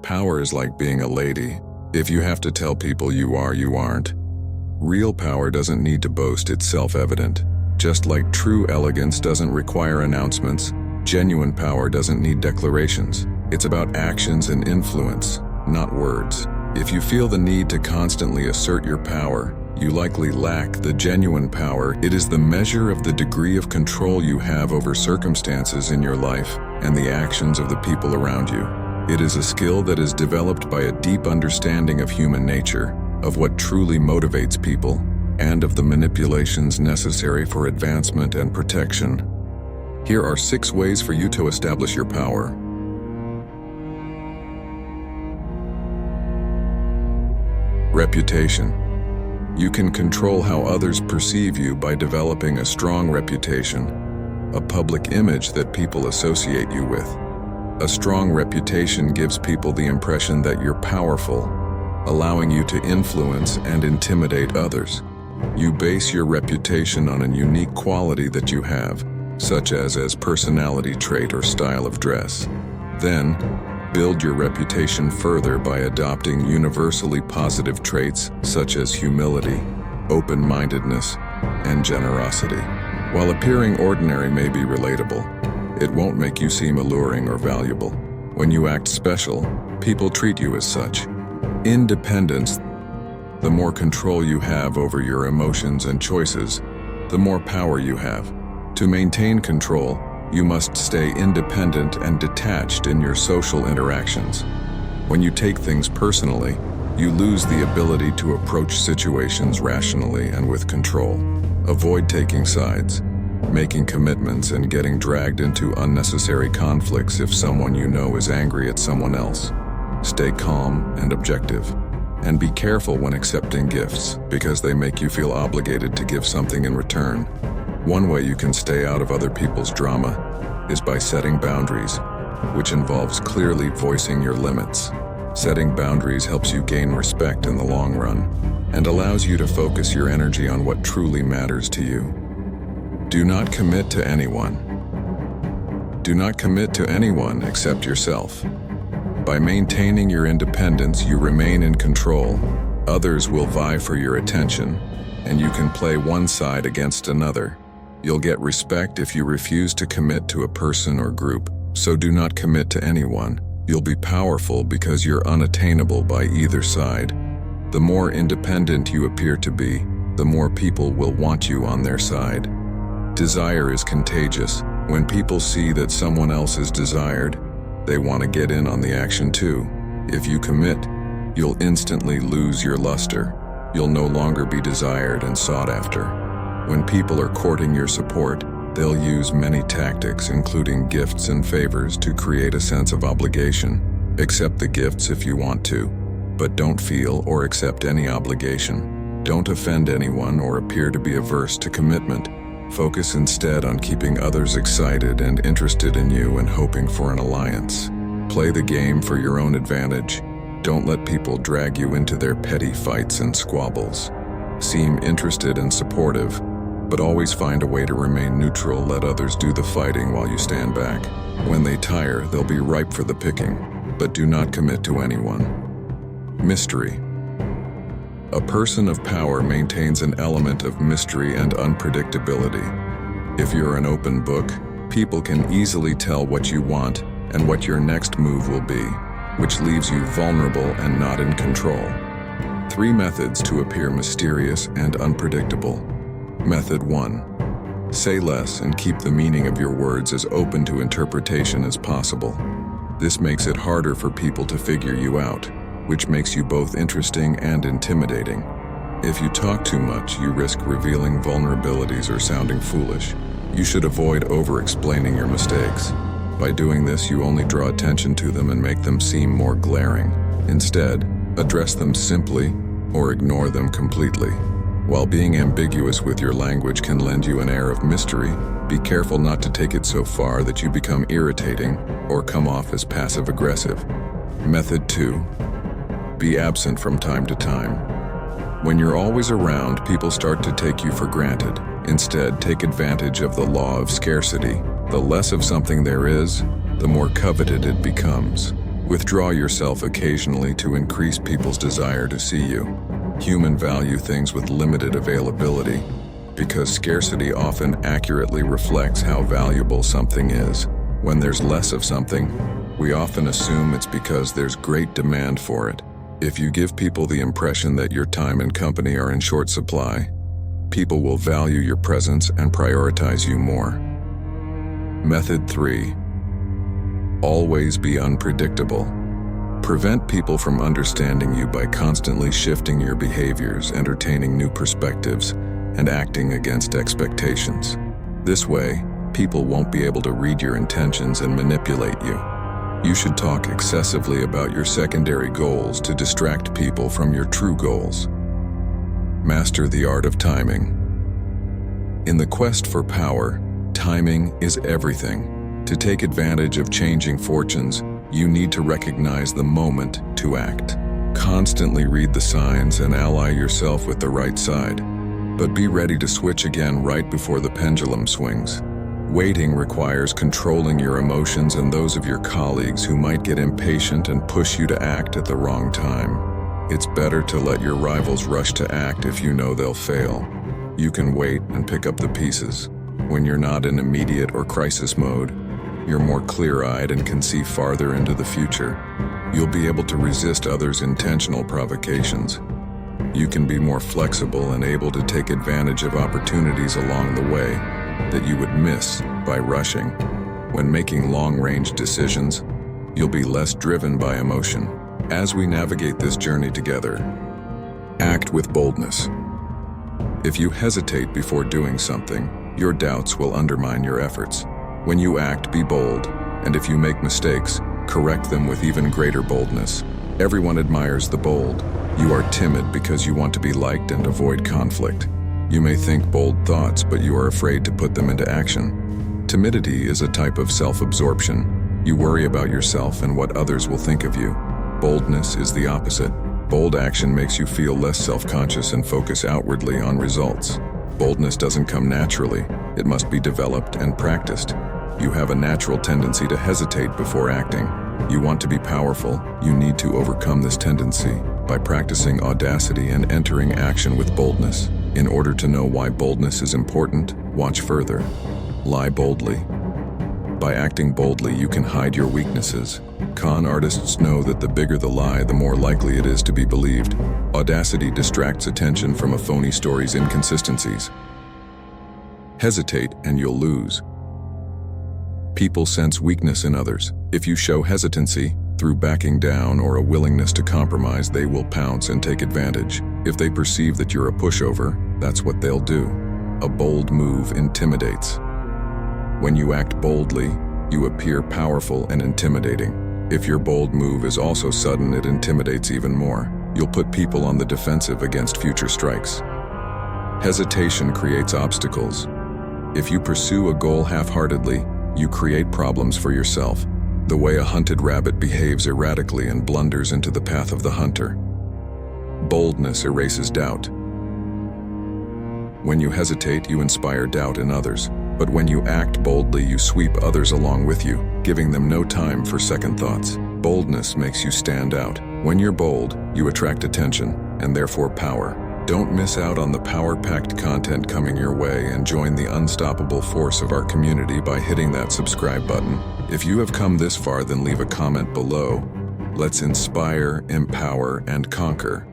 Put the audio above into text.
Power is like being a lady. If you have to tell people you are, you aren't. Real power doesn't need to boast, it's self-evident. Just like true elegance doesn't require announcements, genuine power doesn't need declarations. It's about actions and influence, not words. If you feel the need to constantly assert your power, you likely lack the genuine power. It is the measure of the degree of control you have over circumstances in your life and the actions of the people around you. It is a skill that is developed by a deep understanding of human nature, of what truly motivates people, and of the manipulations necessary for advancement and protection. Here are 6 ways for you to establish your power. Reputation. You can control how others perceive you by developing a strong reputation, a public image that people associate you with. A strong reputation gives people the impression that you're powerful, allowing you to influence and intimidate others. You base your reputation on a unique quality that you have, such as personality trait or style of dress. Then, build your reputation further by adopting universally positive traits such as humility, open-mindedness, and generosity. While appearing ordinary may be relatable, it won't make you seem alluring or valuable. When you act special, people treat you as such. Independence. The more control you have over your emotions and choices, the more power you have. To maintain control, you must stay independent and detached in your social interactions. When you take things personally, you lose the ability to approach situations rationally and with control. Avoid taking sides, making commitments, and getting dragged into unnecessary conflicts if someone you know is angry at someone else. Stay calm and objective, and be careful when accepting gifts because they make you feel obligated to give something in return. One way you can stay out of other people's drama is by setting boundaries, which involves clearly voicing your limits. Setting boundaries helps you gain respect in the long run and allows you to focus your energy on what truly matters to you. Do not commit to anyone. Do not commit to anyone except yourself. By maintaining your independence, you remain in control. Others will vie for your attention, and you can play one side against another. You'll get respect if you refuse to commit to a person or group, so do not commit to anyone. You'll be powerful because you're unattainable by either side. The more independent you appear to be, the more people will want you on their side. Desire is contagious. When people see that someone else is desired, they want to get in on the action too. If you commit, you'll instantly lose your luster. You'll no longer be desired and sought after. When people are courting your support, they'll use many tactics, including gifts and favors, to create a sense of obligation. Accept the gifts if you want to, but don't feel or accept any obligation. Don't offend anyone or appear to be averse to commitment. Focus instead on keeping others excited and interested in you and hoping for an alliance. Play the game for your own advantage. Don't let people drag you into their petty fights and squabbles. Seem interested and supportive, but always find a way to remain neutral. Let others do the fighting while you stand back. When they tire, they'll be ripe for the picking, but do not commit to anyone. Mystery. A person of power maintains an element of mystery and unpredictability. If you're an open book, people can easily tell what you want and what your next move will be, which leaves you vulnerable and not in control. 3 methods to appear mysterious and unpredictable. Method 1. Say less and keep the meaning of your words as open to interpretation as possible. This makes it harder for people to figure you out, which makes you both interesting and intimidating. If you talk too much, you risk revealing vulnerabilities or sounding foolish. You should avoid over-explaining your mistakes. By doing this, you only draw attention to them and make them seem more glaring. Instead, address them simply or ignore them completely. While being ambiguous with your language can lend you an air of mystery, be careful not to take it so far that you become irritating or come off as passive-aggressive. Method 2. Be absent from time to time. When you're always around, people start to take you for granted. Instead, take advantage of the law of scarcity. The less of something there is, the more coveted it becomes. Withdraw yourself occasionally to increase people's desire to see you. Humans value things with limited availability because scarcity often accurately reflects how valuable something is. When there's less of something, we often assume it's because there's great demand for it. If you give people the impression that your time and company are in short supply, people will value your presence and prioritize you more. Method 3. Always be unpredictable. Prevent people from understanding you by constantly shifting your behaviors, entertaining new perspectives, and acting against expectations. This way, people won't be able to read your intentions and manipulate you. You should talk excessively about your secondary goals to distract people from your true goals. Master the art of timing. In the quest for power, timing is everything. To take advantage of changing fortunes, you need to recognize the moment to act. Constantly read the signs and ally yourself with the right side, but be ready to switch again right before the pendulum swings. Waiting requires controlling your emotions and those of your colleagues who might get impatient and push you to act at the wrong time. It's better to let your rivals rush to act if you know they'll fail. You can wait and pick up the pieces. When you're not in immediate or crisis mode, you're more clear-eyed and can see farther into the future. You'll be able to resist others' intentional provocations. You can be more flexible and able to take advantage of opportunities along the way that you would miss by rushing. When making long-range decisions, you'll be less driven by emotion. As we navigate this journey together, act with boldness. If you hesitate before doing something, your doubts will undermine your efforts. When you act, be bold, and if you make mistakes, correct them with even greater boldness. Everyone admires the bold. You are timid because you want to be liked and avoid conflict. You may think bold thoughts, but you are afraid to put them into action. Timidity is a type of self-absorption. You worry about yourself and what others will think of you. Boldness is the opposite. Bold action makes you feel less self-conscious and focus outwardly on results. Boldness doesn't come naturally. It must be developed and practiced. You have a natural tendency to hesitate before acting. You want to be powerful. You need to overcome this tendency by practicing audacity and entering action with boldness. In order to know why boldness is important, watch further. Lie boldly. By acting boldly, you can hide your weaknesses. Con artists know that the bigger the lie, the more likely it is to be believed. Audacity distracts attention from a phony story's inconsistencies. Hesitate and you'll lose. People sense weakness in others. If you show hesitancy, through backing down or a willingness to compromise, they will pounce and take advantage. If they perceive that you're a pushover, that's what they'll do. A bold move intimidates. When you act boldly, you appear powerful and intimidating. If your bold move is also sudden, it intimidates even more. You'll put people on the defensive against future strikes. Hesitation creates obstacles. If you pursue a goal half-heartedly, you create problems for yourself. The way a hunted rabbit behaves erratically and blunders into the path of the hunter. Boldness erases doubt. When you hesitate, you inspire doubt in others. But when you act boldly, you sweep others along with you, giving them no time for second thoughts. Boldness makes you stand out. When you're bold, you attract attention, and therefore power. Don't miss out on the power-packed content coming your way and join the unstoppable force of our community by hitting that subscribe button. If you have come this far, then leave a comment below. Let's inspire, empower, and conquer.